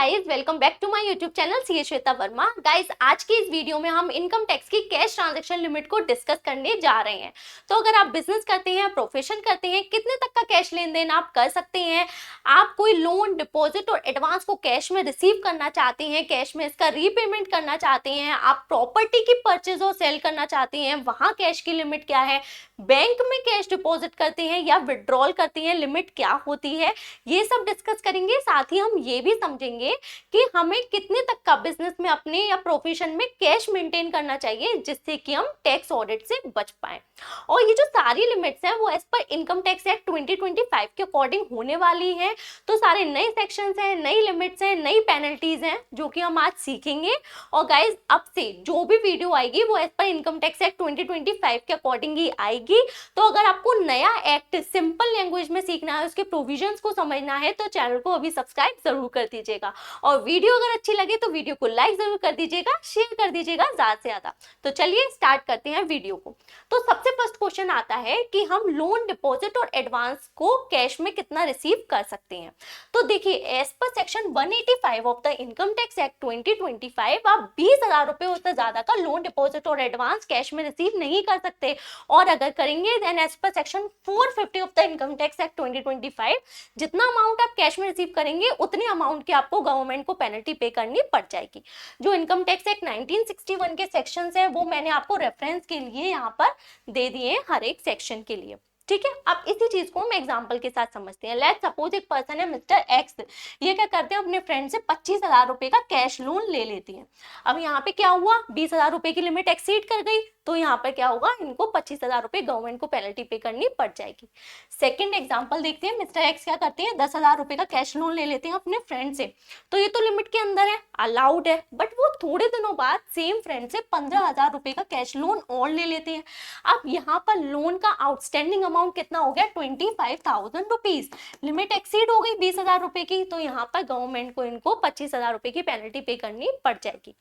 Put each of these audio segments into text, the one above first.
Guys, welcome back to my YouTube channel C Shweta Verma. Guys, आज की इस वीडियो में हम इनकम टैक्स की कैश ट्रांजैक्शन लिमिट को डिस्कस करने जा रहे हैं। तो अगर आप बिजनेस करते हैं, प्रोफेशन करते हैं, कितने तक का कैश लेन देन आप कर सकते हैं, आप कोई लोन, डिपॉजिट और एडवांस को कैश में रिसीव करना चाहते हैं, कैश में इसका रीपेमेंट करना चाहते हैं, आप प्रॉपर्टी की परचेज और सेल करना चाहते हैं, वहां कैश की लिमिट क्या है, बैंक में कैश डिपॉजिट करते हैं या विड्रॉल करते हैं, लिमिट क्या होती है, ये सब डिस्कस करेंगे। साथ ही हम ये भी समझेंगे कि हमें कितने तक का बिजनेस में अपने या प्रोफेशन में कैश मेंटेन करना चाहिए जिससे कि हम टैक्स ऑडिट से बच पाए। और ये जो सारी लिमिट्स हैं वो as per income tax act 2025 के अकॉर्डिंग होने वाली है। तो सारे नए सेक्शंस हैं, नई लिमिट्स हैं, नई पेनल्टीज हैं जो कि हम आज सीखेंगे। और गाइज, अब से जो भी वीडियो आएगी वो as per income tax act 2025 के अकॉर्डिंग ही आएगी। तो अगर आपको नया एक्ट सिंपल लैंग्वेज में सीखना है, उसके प्रोविजंस को समझना है, तो चैनल को अभी सब्सक्राइब जरूर कर दीजिएगा। और वीडियो अगर अच्छी लगे तो वीडियो को लाइक जरूर कर दीजिएगा, शेयर कर दीजिएगा ज्यादा से ज्यादा। तो चलिए स्टार्ट करते हैं वीडियो को। तो सबसे फर्स्ट क्वेश्चन आता है कि हम लोन, डिपॉजिट और एडवांस को कैश में कितना रिसीव कर सकते हैं। तो देखिए, as per section 185 of the income tax act 2025 आप 20,000 रुपए उससे ज्यादा का लोन, डिपॉजिट और एडवांस कैश में रिसीव नहीं कर सकते। और अगर करेंगे then as per section 450 of the income tax act 2025 जितना अमाउंट आप कैश में रिसीव करेंगे उतने अमाउंट की आपको गवर्नमेंट को पेनल्टी पे करनी पड़ जाएगी। जो इनकम टैक्स एक्ट 1961 के सेक्शंस हैं वो मैंने आपको रेफरेंस के लिए यहाँ पर दे दिए हैं हर एक सेक्शन के लिए। ठीक है, अब इसी चीज को हम एग्जांपल के साथ समझते हैं। लेट्स सपोज एक पर्सन है मिस्टर एक्स, ये क्या करते हैं, अपने फ्रेंड से 25,000 रुपए का कैश लोन ले लेती हैं। अब यहाँ पे क्या हुआ, 20,000 रुपए की लिमिट एक्सीड कर गई, तो यहाँ पर क्या होगा, इनको 25,000 रुपए गवर्नमेंट को पेनल्टी पे करनी पड़ जाएगी। सेकंड एग्जांपल देखते हैं। मिस्टर एक्स क्या करते हैं, 10,000 रुपए का कैश लोन ले लेते हैं अपने फ्रेंड से। तो ये तो लिमिट के अंदर है, अलाउड है, बट वो थोड़े दिनों बाद सेम फ्रेंड से 15,000 रुपए का कैश लोन और ले लेते हैं। अब यहाँ पर लोन का आउटस्टैंडिंग अमाउंट कितना हो गया, 25,000 रुपीज। लिमिट एक्सीड हो गई 20,000 रुपए की, तो यहाँ पर गवर्नमेंट को इनको 25,000 रुपए की पेनल्टी पे करनी पड़ जाएगी।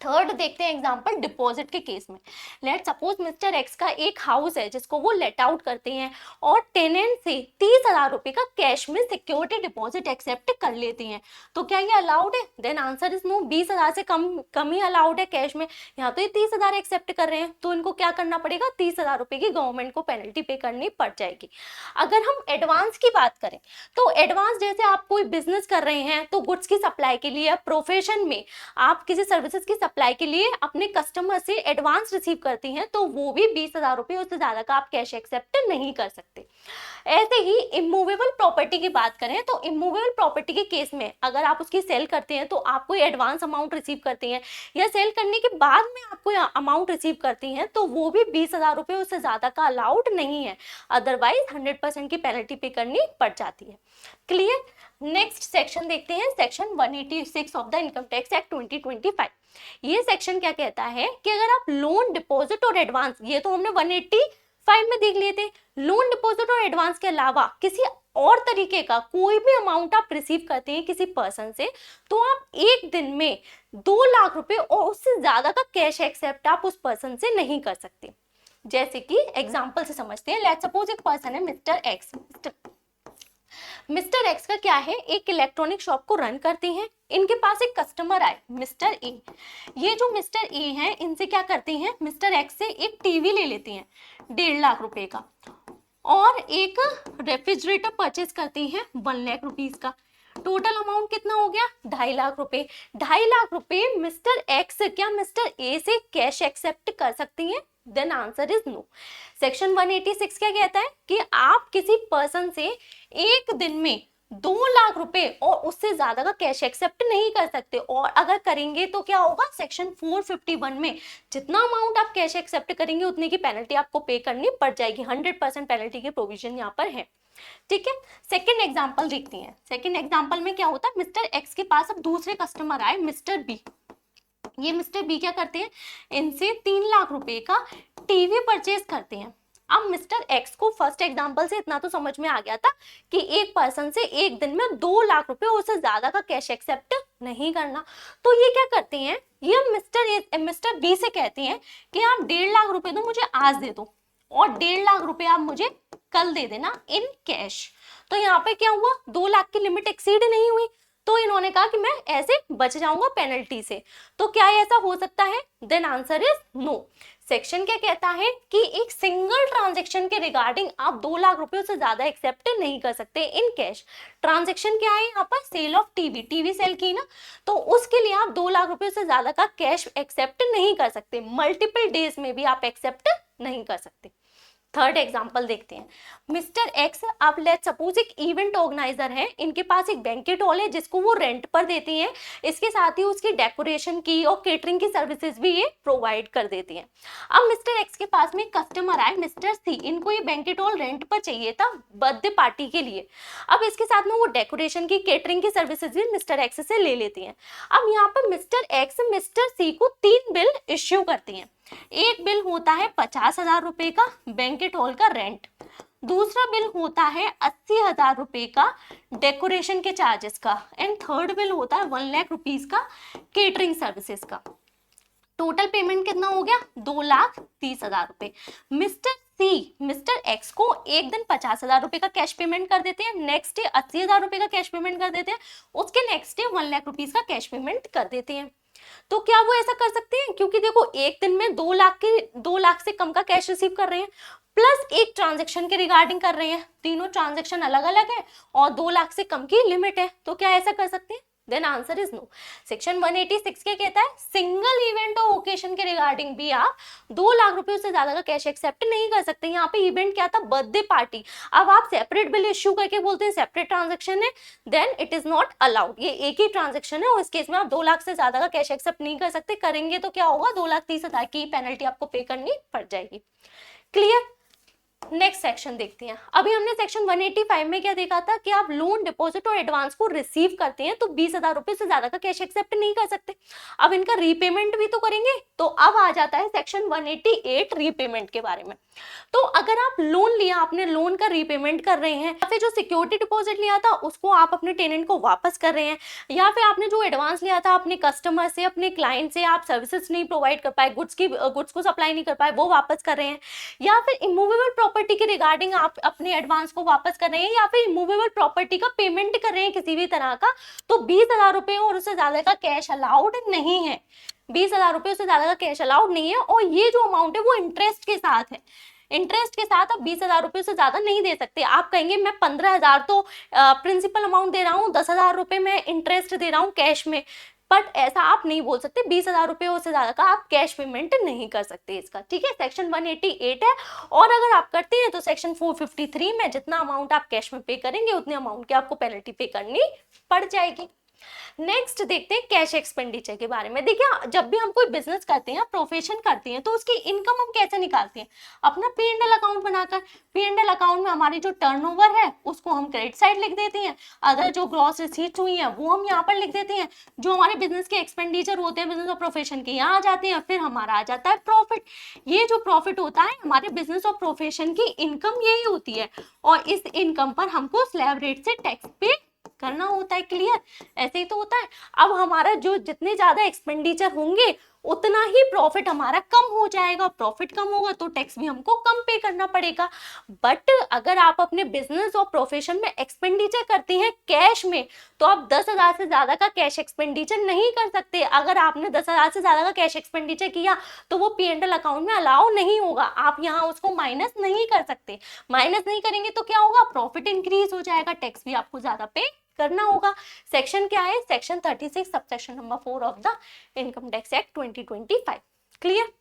थर्ड देखते हैं एग्जांपल डिपॉजिट के केस में। लेट सपोज मिस्टर एक्स का एक हाउस है जिसको वो लेट आउट करते हैं और टेनेंट से 30,000 रुपए का कैश में सिक्योरिटी डिपॉजिट एक्सेप्ट कर लेते हैं। तो क्या ये अलाउड है? Then answer is no. 20,000 से कम ही अलाउड है कैश में। यहाँ तो ये 30,000 एक्सेप्ट कर रहे हैं, तो इनको क्या करना पड़ेगा, 30,000 रुपए की गवर्नमेंट को पेनल्टी पे करनी पड़ जाएगी। अगर हम एडवांस की बात करें तो एडवांस, जैसे आप कोई बिजनेस कर रहे हैं तो गुड्स की सप्लाई के लिए, प्रोफेशन में आप किसी सर्विसेज की सप्लाई के लिए अपने कस्टमर से एडवांस रिसीव करती हैं, तो वो भी 20,000 रुपए उससे ज्यादा का आप कैश एक्सेप्ट नहीं कर सकते। ऐसे ही इमूवेबल प्रॉपर्टी की बात करें तो इमूवेबल प्रॉपर्टी के केस में अगर आप उसकी सेल करते हैं तो आप कोई एडवांस अमाउंट रिसीव करते हैं, या सेल करने के बाद में आप कोई अमाउंट रिसीव करती हैं, तो वो भी 20,000 रुपए उससे ज्यादा का अलाउड नहीं है। अदरवाइज 100% की पेनल्टी पे करनी पड़ जाती है। क्लियर? नेक्स्ट सेक्शन देखते हैं, section 186 of the income tax act 2025। ये सेक्शन क्या कहता है कि अगर आप लोन, डिपॉजिट और एडवांस, ये तो हमने 185 में देख लिए थे, लोन, डिपॉजिट और एडवांस के अलावा किसी और तरीके का कोई भी अमाउंट आप रिसीव करते हैं किसी पर्सन से, तो आप एक दिन में 2 लाख रुपए और उससे ज्यादा का कैश एक्सेप्ट आप उस पर्सन से नहीं कर सकते। जैसे कि एग्जाम्पल से समझते हैं। लेट्स सपोज एक पर्सन है मिस्टर एक्स। मिस्टर एक्स का क्या है, एक इलेक्ट्रॉनिक शॉप को रन करते हैं। इनके पास एक कस्टमर आए, मिस्टर ए। ये जो मिस्टर ए हैं, इनसे क्या करते हैं, मिस्टर एक्स से एक टीवी ले लेते हैं 1.5 लाख रुपए का, और एक रेफ्रिजरेटर परचेज करते हैं 1 लाख रुपीज का। टोटल अमाउंट कितना हो गया, 2.5 लाख रुपए। 2.5 लाख रुपए मिस्टर एक्स क्या मिस्टर ए से कैश एक्सेप्ट कर सकती हैं? Then answer is no. Section 186 क्या कहता है कि आप किसी पर्सन से एक दिन में 2 लाख रुपए और उससे ज्यादा का कैश एक्सेप्ट नहीं कर सकते, और अगर करेंगे तो क्या होगा, सेक्शन 451 में जितना अमाउंट आप कैश एक्सेप्ट करेंगे उतने की पेनल्टी आपको पे करनी पड़ जाएगी। 100% पेनल्टी के प्रोविजन यहाँ पर है। ठीक है, सेकेंड एग्जाम्पल देखते हैं। सेकेंड एग्जाम्पल में क्या होता है, मिस्टर एक्स के पास अब दूसरे कस्टमर आए, मिस्टर बी। ये मिस्टर बी क्या करते हैं, इनसे 3 लाख रुपए का टीवी परचेज करते हैं। अब मिस्टर एक्स को फर्स्ट एग्जांपल से इतना तो समझ में आ गया था कि एक पर्सन से एक दिन में 2 लाख रुपए और उससे ज्यादा का कैश एक्सेप्ट नहीं करना। तो ये क्या करते हैं, ये मिस्टर बी से कहते हैं कि आप 1.5 लाख रुपए तो मुझे आज दे दो और 1.5 लाख रुपए आप मुझे कल दे देना इन कैश। तो यहाँ पे क्या हुआ, 2 लाख की लिमिट एक्सीड नहीं हुई, तो इन्होंने कहा कि मैं ऐसे बच जाऊंगा पेनल्टी से। तो क्या ऐसा हो सकता है? Then answer is no. Section क्या कहता है कि एक सिंगल ट्रांजैक्शन के रिगार्डिंग आप 2 लाख रुपए से ज्यादा एक्सेप्ट नहीं कर सकते इन कैश। ट्रांजैक्शन क्या है यहाँ पर? सेल ऑफ टीवी सेल की ना, तो उसके लिए आप 2 लाख रुपए से ज्यादा का कैश एक्सेप्ट नहीं कर सकते। मल्टीपल डेज में भी आप एक्सेप्ट नहीं कर सकते। थर्ड एग्जाम्पल देखते हैं। मिस्टर एक्स, आप लेट सपोज एक इवेंट ऑर्गेनाइजर है, इनके पास एक बैंकेट हॉल है जिसको वो रेंट पर देती हैं, इसके साथ ही उसकी डेकोरेशन की और केटरिंग की सर्विसेज भी ये प्रोवाइड कर देती हैं। अब मिस्टर एक्स के पास में कस्टमर आए मिस्टर सी, इनको ये बैंकेट हॉल रेंट पर चाहिए था बर्थडे पार्टी के लिए। अब इसके साथ में वो डेकोरेशन की केटरिंग की सर्विसेज भी मिस्टर एक्स से ले लेती हैं। अब यहाँ पर मिस्टर एक्स मिस्टर सी को 3 बिल इश्यू करती हैं। एक बिल होता है 50,000 रुपए का बैंकेट हॉल का रेंट, दूसरा बिल होता है 80,000 रुपए का डेकोरेशन के चार्जेस का, एंड थर्ड बिल होता है 1 लाख रुपीज का केटरिंग सर्विसेज का। टोटल पेमेंट कितना हो गया? 2,30,000 रुपए। मिस्टर एक्स को एक दिन 50,000 रुपए का कैश पेमेंट कर देते हैं, नेक्स्ट डे 80,000 रुपए का कैश पेमेंट कर देते हैं, उसके नेक्स्ट डे 1 लाख रुपीज का कैश पेमेंट कर देते हैं। तो क्या वो ऐसा कर सकते हैं? क्योंकि देखो एक दिन में 2 लाख से कम का कैश रिसीव कर रहे हैं, प्लस एक ट्रांजैक्शन के रिगार्डिंग कर रहे हैं, तीनों ट्रांजैक्शन अलग अलग है और 2 लाख से कम की लिमिट है, तो क्या ऐसा कर सकते हैं? Then answer is no. Section 186 क्या कहता है? सिंगल इवेंट और ओकेशन के रिगार्डिंग भी आप 2 लाख रुपए से ज्यादा का कैश एक्सेप्ट नहीं कर सकते। यहाँ पे इवेंट क्या था? Birthday party. अब आप सेपरेट बिल इश्यू करके बोलते हैं सेपरेट ट्रांजेक्शन है, then it is not allowed. ये एक ही ट्रांजेक्शन है और इस केस में आप 2 लाख से ज्यादा का कैश एक्सेप्ट नहीं कर सकते। करेंगे तो क्या होगा? 2,30,000 की पेनल्टी आपको पे करनी पड़ जाएगी। क्लियर? नेक्स्ट सेक्शन देखते हैं। अभी हमने सेक्शन 185 में क्या देखा था कि आप लोन, डिपॉजिट और एडवांस को रिसीव करते हैं तो 20,000 रुपए से ज्यादा का कैश एक्सेप्ट नहीं कर सकते। अब इनका रीपेमेंट भी तो करेंगे, तो अब आ जाता है सेक्शन 188 रीपेमेंट के बारे में। तो अगर आप लोन लिया, आपने लोन का रीपेमेंट कर रहे हैं, या फिर जो सिक्योरिटी डिपॉजिट लिया था उसको आप अपने टेनेंट को वापस कर रहे हैं, या फिर आपने जो एडवांस लिया था अपने कस्टमर से, अपने क्लाइंट से, आप सर्विसेज नहीं प्रोवाइड कर पाए, गुड्स को सप्लाई नहीं कर पाए, वो वापस कर रहे हैं, या फिर इमूवेबल प्रॉपर्टी के रिगार्डिंग आप अपने एडवांस को वापस कर रहे हैं, या फिर इमूवेबल प्रॉपर्टी का पेमेंट कर रहे हैं किसी भी तरह का, तो 20,000 रुपए और उससे ज्यादा का कैश अलाउड नहीं है। 20,000 रुपए उससे ज्यादा का कैश अलाउड नहीं है, और ये जो अमाउंट है वो इंटरेस्ट के साथ है। इंटरेस्ट के साथ आप 20,000 रुपए से ज्यादा नहीं दे सकते। आप कहेंगे मैं 15,000 तो प्रिंसिपल अमाउंट दे रहा हूँ, 10,000 रुपए मैं इंटरेस्ट दे रहा हूँ कैश में, बट ऐसा आप नहीं बोल सकते। 20,000 रुपए उससे ज्यादा का आप कैश पेमेंट नहीं कर सकते इसका। ठीक है, सेक्शन 188 है, और अगर आप करते हैं तो सेक्शन 453 में जितना अमाउंट आप कैश में पे करेंगे उतने अमाउंट की आपको पेनल्टी पे करनी पड़ जाएगी। नेक्स्ट देखते हैं कैश एक्सपेंडिचर के बारे में। देखिए जब भी हम कोई बिजनेस करते हैं, प्रोफेशन करते हैं, तो उसकी इनकम हम कैसे निकालते हैं? अपना P&L अकाउंट बनाकर। P&L अकाउंट में हमारी जो टर्नओवर है उसको हम क्रेडिट साइड लिख देते हैं, अदर जो ग्रॉस रिसीट्स हुई है वो हम यहाँ पर लिख देते हैं, जो हमारे बिजनेस के एक्सपेंडिचर होते हैं बिजनेस और प्रोफेशन के यहाँ आ जाते हैं, फिर हमारा आ जाता है प्रॉफिट। ये जो प्रॉफिट होता है हमारे बिजनेस और प्रोफेशन की इनकम यही होती है, और इस इनकम पर हमको स्लैब रेट से टैक्स पे करना होता है। क्लियर? ऐसे ही तो होता है। अब हमारा जो जितने ज्यादा एक्सपेंडिचर होंगे उतना ही प्रॉफिट हमारा कम हो जाएगा, प्रॉफिट कम होगा तो टैक्स भी हमको कम पे करना पड़ेगा। बट अगर आप अपने बिजनेस और प्रोफेशन में एक्सपेंडिचर करते हैं कैश में, तो आप 10,000 से ज्यादा का कैश एक्सपेंडिचर नहीं कर सकते। अगर आपने 10,000 से ज्यादा का कैश एक्सपेंडिचर किया तो वो P&L अकाउंट में अलाउ नहीं होगा, आप यहाँ उसको माइनस नहीं कर सकते। माइनस नहीं करेंगे तो क्या होगा? प्रॉफिट इंक्रीज हो जाएगा, टैक्स भी आपको ज्यादा पे करना होगा। सेक्शन क्या है? Section 36 subsection number 4 of the income tax act 2025। Clear?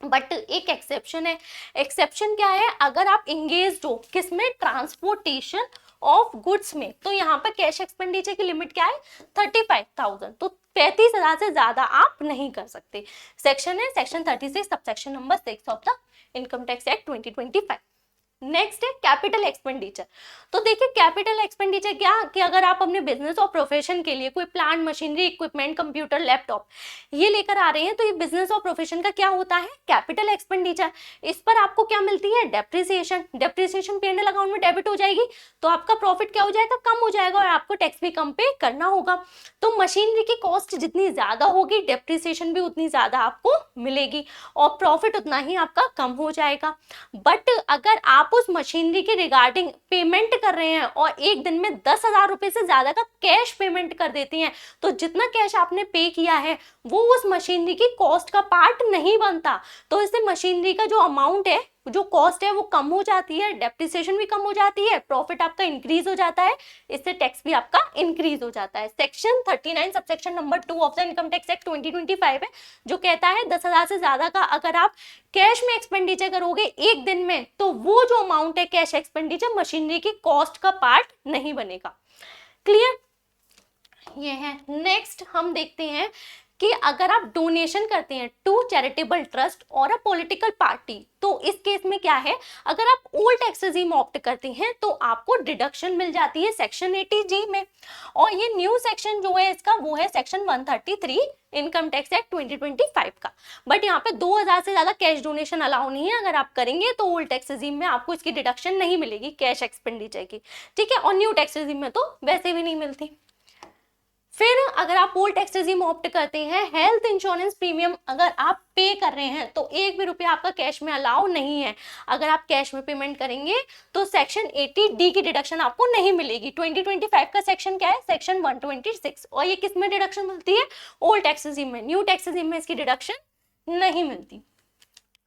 But एक एक्सेप्शन है। एक्सेप्शन क्या है? अगर आप इंगेज हो किसमें? ट्रांसपोर्टेशन ऑफ गुड्स में, तो यहाँ पर कैश एक्सपेंडिचर की लिमिट क्या है? 35,000, तो 35,000 से ज्यादा आप नहीं कर सकते। सेक्शन है section 36 subsection number 6 of the income tax act 2025। Next है कैपिटल एक्सपेंडिचर। तो देखिए कैपिटल एक्सपेंडिचर क्या कि अगर आप अपने बिजनेस और प्रोफेशन के लिए कोई plant, machinery, equipment, computer, laptop ये लेकर आ रहे हैं, तो ये बिजनेस और प्रोफेशन का क्या होता है? Capital expenditure. इस पर आपको क्या मिलती है? डेप्रिसिएशन। डेप्रिसिएशन P&L अकाउंट में डेबिट हो जाएगी, तो आपका प्रॉफिट क्या हो जाएगा? कम हो जाएगा, और आपको टैक्स भी कम पे करना होगा। तो मशीनरी की कॉस्ट जितनी ज्यादा होगी, डेप्रिसिएशन भी उतनी ज्यादा आपको मिलेगी, और प्रॉफिट उतना ही आपका कम हो जाएगा। बट अगर आप उस मशीनरी के रिगार्डिंग पेमेंट कर रहे हैं और एक दिन में 10,000 रुपए से ज्यादा का कैश पेमेंट कर देती हैं, तो जितना कैश आपने पे किया है वो उस मशीनरी की कॉस्ट का पार्ट नहीं बनता। तो इससे मशीनरी का जो अमाउंट है, जो कॉस्ट है वो कम हो जाती है, डेप्रिसिएशन भी कम हो जाती है, प्रॉफिट आपका इंक्रीज हो जाता है, इससे टैक्स भी आपका इंक्रीज हो जाता है। Section 39 subsection number 2 of the income tax act 2025 है जो कहता है 10,000 से ज्यादा का अगर आप कैश में एक्सपेंडिचर करोगे एक दिन में, तो वो जो अमाउंट है कैश एक्सपेंडिचर मशीनरी की कॉस्ट का पार्ट नहीं बनेगा। क्लियर? ये है। नेक्स्ट हम देखते हैं कि अगर आप डोनेशन करते हैं टू चैरिटेबल ट्रस्ट और अ पॉलिटिकल पार्टी, तो इस केस में क्या है, अगर आप ओल्ड टैक्स रेजिम ऑप्ट करते हैं तो आपको डिडक्शन मिल जाती है सेक्शन 80G में, और ये न्यू सेक्शन जो है इसका वो है सेक्शन 133 इनकम टैक्स एक्ट 2025 का। बट यहाँ पे 2,000 से ज्यादा कैश डोनेशन अलाउ नहीं है, अगर आप करेंगे तो ओल्ड टैक्स रेजिम में आपको इसकी डिडक्शन नहीं मिलेगी कैश एक्सपेंडिचर की, ठीक है, और न्यू टैक्स रेजिम में तो वैसे भी नहीं मिलती। फिर अगर आप ओल्ड टैक्स रेजिम ऑप्ट करते हैं, हेल्थ इंश्योरेंस प्रीमियम अगर आप पे कर रहे हैं तो एक भी रुपया आपका कैश में अलाउ नहीं है। अगर आप कैश में पेमेंट करेंगे तो सेक्शन 80D की डिडक्शन आपको नहीं मिलेगी। 2025 का सेक्शन क्या है, सेक्शन 126, और ये किस में डिडक्शन मिलती है, ओल्ड टैक्स रेजिम में। न्यू टैक्स रेजिम में इसकी डिडक्शन नहीं मिलती।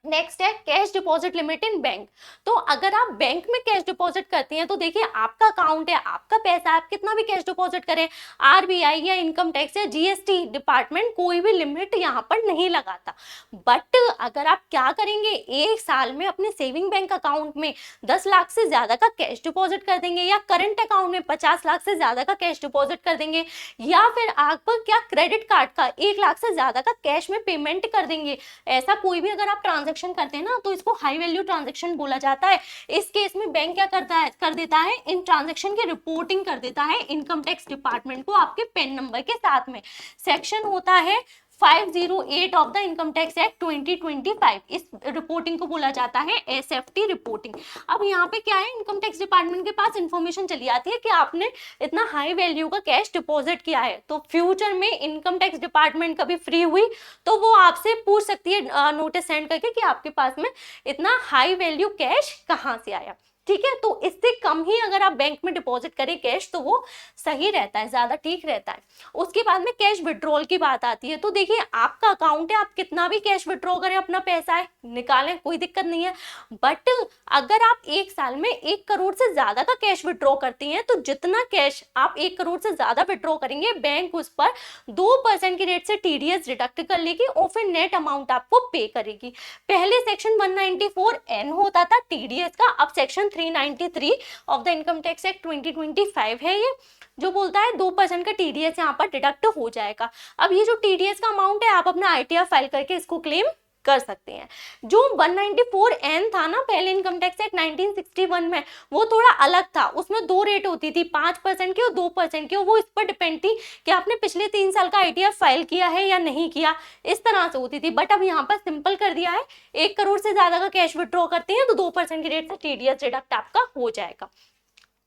नेक्स्ट है cash deposit limit in bank. तो अगर आप बैंक में कैश डिपॉजिट करते हैं तो देखिए आपका अकाउंट है, आपका पैसा, आप कितना भी कैश डिपॉजिट करें, आरबीआई या इनकम टैक्स या जीएसटी डिपार्टमेंट कोई भी लिमिट यहाँ पर नहीं लगाता। बट अगर आप क्या करेंगे, एक साल में अपने सेविंग बैंक अकाउंट में 10 लाख से ज्यादा का कैश डिपॉजिट कर देंगे, या करंट अकाउंट में 50 लाख से ज्यादा का कैश डिपॉजिट कर देंगे, या फिर आप क्या क्रेडिट कार्ड का 1 लाख से ज्यादा का कैश में पेमेंट कर देंगे, ऐसा कोई भी अगर आप ट्रांजेक्शन करते हैं ना तो इसको हाई वैल्यू ट्रांजैक्शन बोला जाता है। इस केस में बैंक क्या कर देता है, इन ट्रांजैक्शन की रिपोर्टिंग कर देता है इनकम टैक्स डिपार्टमेंट को आपके पेन नंबर के साथ में। सेक्शन होता है 508 of the income tax act 2025। इस रिपोर्टिंग को बोला जाता है एसएफटी रिपोर्टिंग। अब यहाँ पे क्या है, इनकम टैक्स डिपार्टमेंट के पास इंफॉर्मेशन चली आती है कि आपने इतना हाई वैल्यू का कैश डिपॉजिट किया है, तो फ्यूचर में इनकम टैक्स डिपार्टमेंट कभी फ्री हुई तो वो आपसे पूछ सकती है नोटिस सेंड करके कि आपके पास में इतना हाई वैल्यू कैश कहाँ से आया, ठीक है। तो इससे कम ही अगर आप बैंक में डिपॉजिट करें कैश तो वो सही रहता है, ज्यादा ठीक रहता है। उसके बाद में कैश विड्रॉल की बात आती है, तो देखिए आपका अकाउंट है, आप कितना भी कैश विड्रॉ करें, अपना पैसा है निकालें, कोई दिक्कत नहीं है। बट अगर आप एक साल में 1 करोड़ से ज्यादा का कैश विड्रॉ करती हैं तो जितना कैश आप 1 करोड़ से ज्यादा विड्रॉ करेंगे बैंक उस पर 2% की रेट से टीडीएस डिडक्ट कर लेगी और फिर नेट अमाउंट आपको पे करेगी। पहले सेक्शन 194N होता था टीडीएस का, अब section 393 of the income tax act 2025 है ये, जो बोलता है 2% का टीडीएस यहाँ पर डिडक्ट हो जाएगा। अब ये जो टीडीएस का अमाउंट है आप अपना आईटीआर फाइल करके इसको क्लेम कर सकते हैं। जो 194N था ना पहले इनकम टैक्स एक्ट 1961 में, वो थोड़ा अलग था, उसमें 2 रेट होती थी, 5% की और 2% की, और वो इस पर डिपेंड थी कि आपने पिछले 3 साल का आईटीआर फाइल किया है या नहीं किया, इस तरह से होती थी। बट अब यहाँ पर सिंपल कर दिया है, 1 करोड़ से ज्यादा का कैश विड्रॉ करते हैं तो 2% की रेट से टीडीएस डिडक्ट आपका हो जाएगा।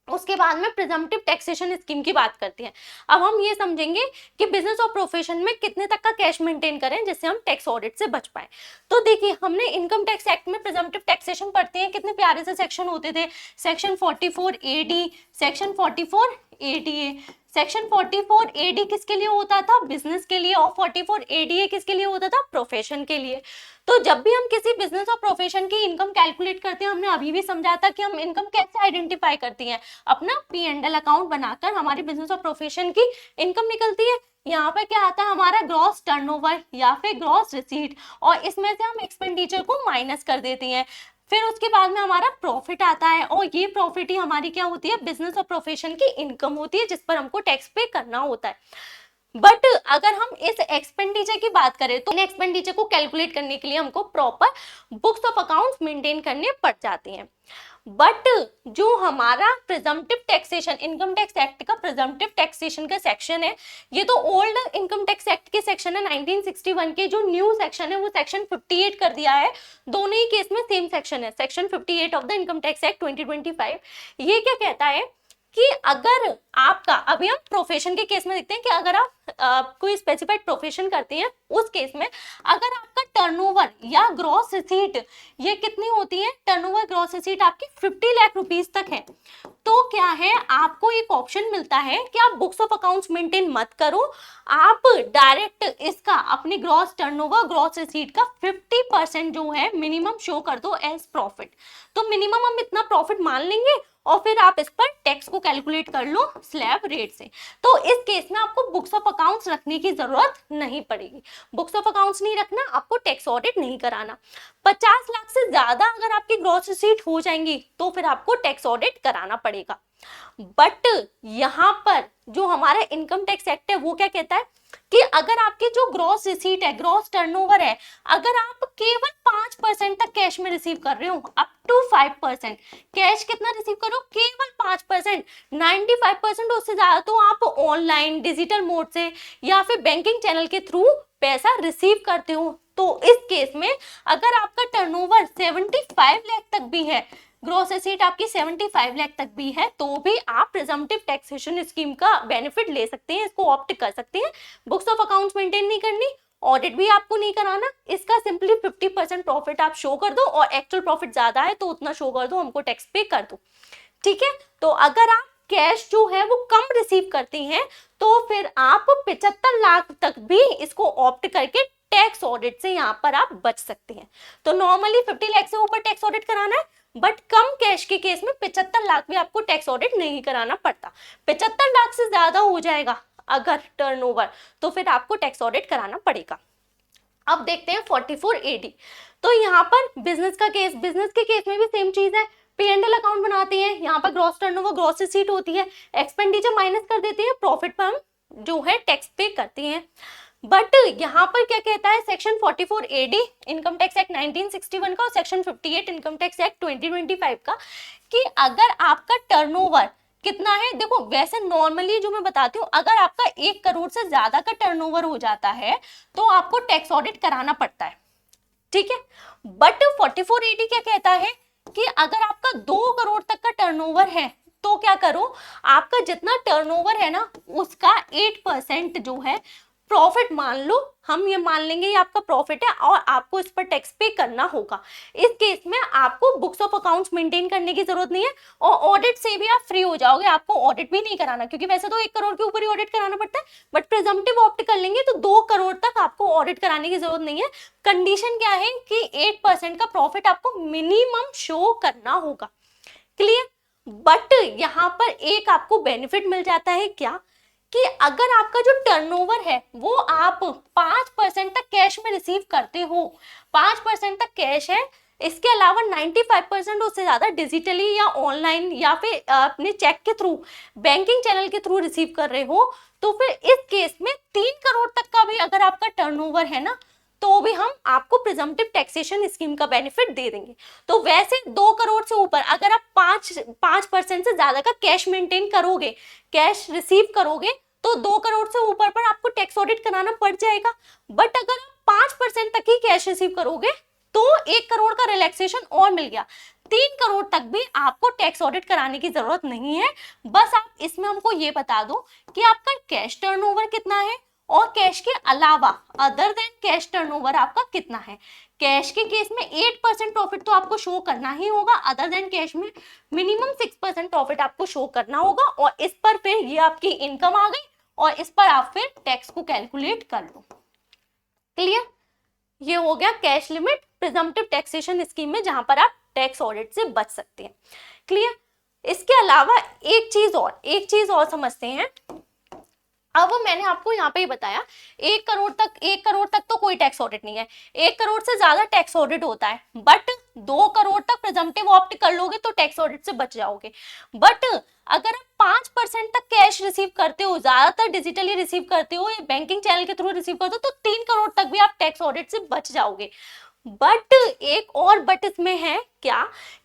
उसके बाद में प्रिजम्पटिव टैक्सेशन स्कीम की बात करते हैं। अब हम ये समझेंगे कि बिजनेस और प्रोफेशन में कितने तक का कैश मेंटेन करें जिससे हम टैक्स ऑडिट से बच पाए। तो देखिए हमने इनकम टैक्स एक्ट में प्रिजम्पटिव टैक्सेशन पढ़ते हैं, कितने प्यारे से सेक्शन होते थे, section 44AD, section 44ADA। Section 44AD किसके लिए होता था, बिजनेस के लिए, और 44ADA किसके लिए होता था, प्रोफेशन के लिए। तो जब भी हम किसी बिजनेस और प्रोफेशन की इनकम कैलकुलेट करते हैं, हमने अभी भी समझा था कि हम इनकम कैसे आइडेंटिफाई करती हैं, अपना P&L अकाउंट बनाकर हमारी बिजनेस और प्रोफेशन की इनकम निकलती है। यहाँ पे क्या आता है हमारा ग्रॉस टर्नओवर या फिर ग्रॉस रिसीट, और इसमें से हम एक्सपेंडिचर को माइनस कर देते हैं। फिर उसके बाद में हमारा प्रॉफिट आता है, और ये प्रॉफिट ही हमारी क्या होती है, बिजनेस और प्रोफेशन की इनकम होती है जिस पर हमको टैक्स पे करना होता है। बट अगर हम इस एक्सपेंडिचर की बात करें तो इन एक्सपेंडिचर को कैलकुलेट करने के लिए हमको proper books of accounts maintain करने पड़ जाते हैं। बट जो हमारा presumptive taxation, income tax act का प्रिजम्पटिव टैक्सेशन का सेक्शन है, ये तो ओल्ड इनकम टैक्स एक्ट के सेक्शन है 1961 के, जो न्यू सेक्शन है वो सेक्शन 58 कर दिया है। दोनों ही केस में सेम सेक्शन है, section 58 of the income tax act 2025। ये क्या कहता है कि अगर आपका, अभी हम प्रोफेशन के केस में देखते हैं कि अगर आप कोई स्पेसिफाइड प्रोफेशन करते हैं, उस केस में अगर आपका टर्नओवर या ग्रॉस रिसीट ये कितनी होती है, टर्नओवर ग्रॉस रिसीट आपकी 50 लाख रुपीस तक है, तो क्या है, आपको एक ऑप्शन मिलता है कि आप बुक्स ऑफ अकाउंट्स मेंटेन मत करो, आप डायरेक्ट इसका अपनी ग्रॉस टर्नओवर ग्रॉस रिसीट का 50% जो है मिनिमम शो कर दो एज प्रॉफिट। तो मिनिमम हम इतना प्रॉफिट मान लेंगे और फिर आप इस पर टैक्स को कैलकुलेट कर लो स्लैब रेट से। तो इस केस में आपको बुक्स ऑफ अकाउंट्स रखने की जरूरत नहीं पड़ेगी। बुक्स ऑफ अकाउंट्स नहीं रखना, आपको टैक्स ऑडिट नहीं कराना। 50 लाख से ज्यादा अगर आपकी ग्रॉस रिसीट हो जाएंगी तो फिर आपको टैक्स ऑडिट कराना पड़ेगा। बट यहाँ पर जो हमारा इनकम टैक्स एक्ट है वो क्या कहता है कि अगर आपकी जो ग्रॉस रिसीट है, ग्रॉस टर्नओवर है, अगर आप केवल 5% तक कैश में रिसीव कर रहे हो, अप टू 5%, कैश कितना रिसीव करो, केवल 5%, 95% उससे ज्यादा तो आप ऑनलाइन डिजिटल मोड से या फिर बैंकिंग चैनल के थ्रू पैसा रिसीव करते हो। तो इस केस में अगर आपका टर्नओवर 75 लाख तक भी है, ग्रॉस रिसीट आपकी 75 लाख तक भी है, तो भी आप प्रिजम्पटिव टैक्सेशन स्कीम का बेनिफिट ले सकते हैं, इसको ऑप्ट कर सकते हैं। बुक्स ऑफ अकाउंट्स मेंटेन नहीं करनी, ऑडिट भी आपको नहीं कराना, इसका सिंपली 50% प्रॉफिट आप शो कर दो और एक्चुअल प्रॉफिट ज्यादा है तो उतना शो कर दो, हमको टैक्स पे कर दो। ठीक है, तो अगर आप कैश जो है वो कम रिसीव करती हैं तो फिर आप 75 लाख तक भी इसको ऑप्ट करके टैक्स ऑडिट से यहाँ पर आप बच सकते हैं। तो नॉर्मली 50 लाख से ऊपर टैक्स ऑडिट कराना है, बट कम कैश के केस में 75 लाख भी आपको टैक्स ऑडिट नहीं कराना पड़ता। 75 लाख से ज्यादा हो जाएगा अगर टर्नओवर, तो फिर आपको टैक्स ऑडिट कराना पड़ेगा। अब देखते हैं 44AD। तो यहाँ पर बिजनेस का केस, बिजनेस के केस में भी सेम चीज है, P&L अकाउंट बनाते हैं, यहाँ पर ग्रॉस टर्नओवर ग्रॉस रिसीट होती है, एक्सपेंडिचर माइनस कर देते हैं, प्रॉफिट पर हम जो है टैक्स पे करते हैं। बट यहाँ पर क्या कहता है section 44AD income tax act 1961 का और सेक्शन 58 इनकम टैक्स एक्ट 2025 का, कि अगर आपका टर्नओवर कितना है, देखो वैसे नॉर्मली जो मैं बताती हूँ, अगर आपका 1 करोड़ से ज्यादा का टर्नओवर हो जाता है तो आपको टैक्स ऑडिट कराना पड़ता है। ठीक है, बट 44AD क्या कहता है कि अगर आपका 2 करोड़ तक का टर्नओवर है तो क्या करो, आपका जितना टर्नओवर है ना उसका 8% जो है प्रॉफिट मान लो, हम ये मान लेंगे ये आपका प्रॉफिट है और आपको इस पर टैक्स पे करना होगा। इस केस में आपको बुक्स ऑफ अकाउंट्स मेंटेन करने की जरूरत नहीं है और ऑडिट से भी आप फ्री हो जाओगे, आपको ऑडिट भी नहीं कराना, क्योंकि वैसे तो 1 करोड़ के ऊपर ही ऑडिट कराना पड़ता है, बट प्रिजम्पटिव ऑप्ट कर लेंगे तो 2 करोड़ तक आपको ऑडिट कराने की जरूरत नहीं है। कंडीशन क्या है कि 8% का प्रॉफिट आपको मिनिमम शो करना होगा। क्लियर? बट यहाँ पर एक आपको बेनिफिट मिल जाता है क्या, कि अगर आपका जो टर्नओवर है वो आप 5% तक कैश में रिसीव करते हो, 5% तक कैश है, इसके अलावा 95% उससे ज्यादा डिजिटली या ऑनलाइन या फिर अपने चेक के थ्रू बैंकिंग चैनल के थ्रू रिसीव कर रहे हो, तो फिर इस केस में 3 करोड़ तक का भी अगर आपका टर्नओवर है ना तो भी हम आपको प्रिजम्पटिव टैक्सेशन स्कीम का बेनिफिट दे देंगे। तो वैसे 2 करोड़ से ऊपर अगर आप 5% से ज्यादा का कैश मेंटेन करोगे, कैश रिसीव करोगे, तो 2 करोड़ से ऊपर पर आपको टैक्स ऑडिट कराना पड़ जाएगा। बट अगर आप 5% तक ही कैश रिसीव करोगे तो 1 करोड़ का रिलैक्सेशन और मिल गया, 3 करोड़ तक भी आपको टैक्स ऑडिट कराने की जरूरत नहीं है। बस आप इसमें हमको ये बता दो कि आपका कैश टर्नओवर कितना है और कैश के अलावा अदर देन कैश टर्नओवर आपका कितना है। कैश के केस में 8% प्रॉफिट तो आपको शो करना ही होगा, अदर देन कैश में मिनिमम 6% प्रॉफिट आपको शो करना होगा, और इस पर फिर ये आपकी इनकम आ गई और इस पर आप फिर टैक्स को कैलकुलेट कर लो। क्लियर? ये हो गया cash limit presumptive taxation scheme में, जहां पर आप टैक्स ऑडिट से बच सकते हैं। क्लियर? इसके अलावा एक चीज और समझते हैं। अब मैंने आपको यहाँ पे ही बताया 1 करोड़ तक तो कोई टैक्स ऑडिट नहीं है, 1 करोड़ से ज्यादा टैक्स ऑडिट होता है, बट 2 करोड़ तक प्रिजम्पटिव ऑप्ट कर लोगे तो टैक्स ऑडिट से बच जाओगे। बट अगर आप 5% तक कैश रिसीव करते हो, ज्यादातर डिजिटली रिसीव करते हो या बैंकिंग चैनल के थ्रू रिसीव करते हो, तो 3 करोड़ तक भी आप टैक्स ऑडिट से बच जाओगे। बट एक और बट इसमें है क्या,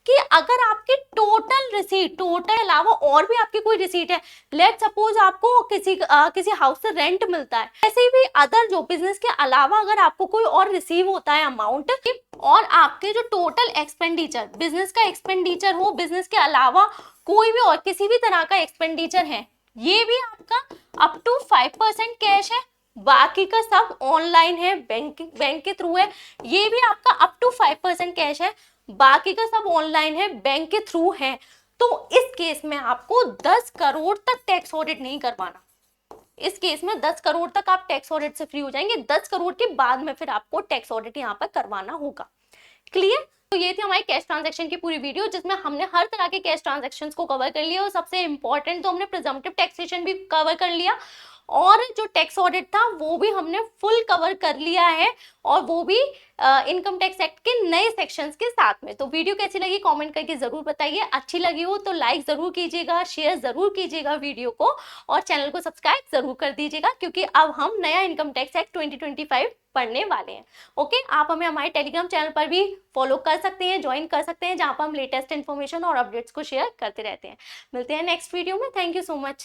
कि अगर आपकी टोटल रिसीट, टोटल अलावा और भी आपकी कोई रिसीट है, लेट सपोज आपको किसी हाउस से रेंट मिलता है, ऐसे भी अदर जो बिजनेस के अलावा अगर आपको कोई और रिसीव होता है अमाउंट, और आपके जो टोटल एक्सपेंडिचर, बिजनेस का एक्सपेंडिचर हो, बिजनेस के अलावा कोई भी और किसी भी तरह का एक्सपेंडिचर है, ये भी आपका अप टू 5% कैश है, बाकी का सब ऑनलाइन है, बैंक के थ्रू है, ये भी आपका अप टू 5% कैश है, बाकी का सब ऑनलाइन है, बैंक के थ्रू है, तो इस केस में आपको 10 करोड़ तक टैक्स ऑडिट नहीं करवाना। इस केस में 10 करोड़ तक आप टैक्स ऑडिट से फ्री हो जाएंगे, 10 करोड़ के बाद में फिर आपको टैक्स ऑडिट यहाँ पर करवाना होगा। क्लियर? तो ये थी हमारी कैश ट्रांजैक्शन की पूरी वीडियो, जिसमें हमने हर तरह के कैश ट्रांजैक्शंस को कवर कर लिया, और सबसे इंपॉर्टेंट तो हमने प्रिजम्पटिव टैक्सेशन भी कवर कर लिया, और जो टैक्स ऑडिट था वो भी हमने फुल कवर कर लिया है, और वो भी इनकम टैक्स एक्ट के नए सेक्शंस के साथ में। तो वीडियो कैसी लगी कमेंट करके जरूर बताइए, अच्छी लगी हो तो लाइक जरूर कीजिएगा, शेयर जरूर कीजिएगा वीडियो को, और चैनल को सब्सक्राइब जरूर कर दीजिएगा, क्योंकि अब हम नया इनकम टैक्स एक्ट 2025 पढ़ने वाले हैं। ओके, आप हमें हमारे टेलीग्राम चैनल पर भी फॉलो कर सकते हैं, ज्वाइन कर सकते हैं, जहां पर हम लेटेस्ट इन्फॉर्मेशन और अपडेट्स को शेयर करते रहते हैं। मिलते हैं नेक्स्ट वीडियो में। Thank you so much.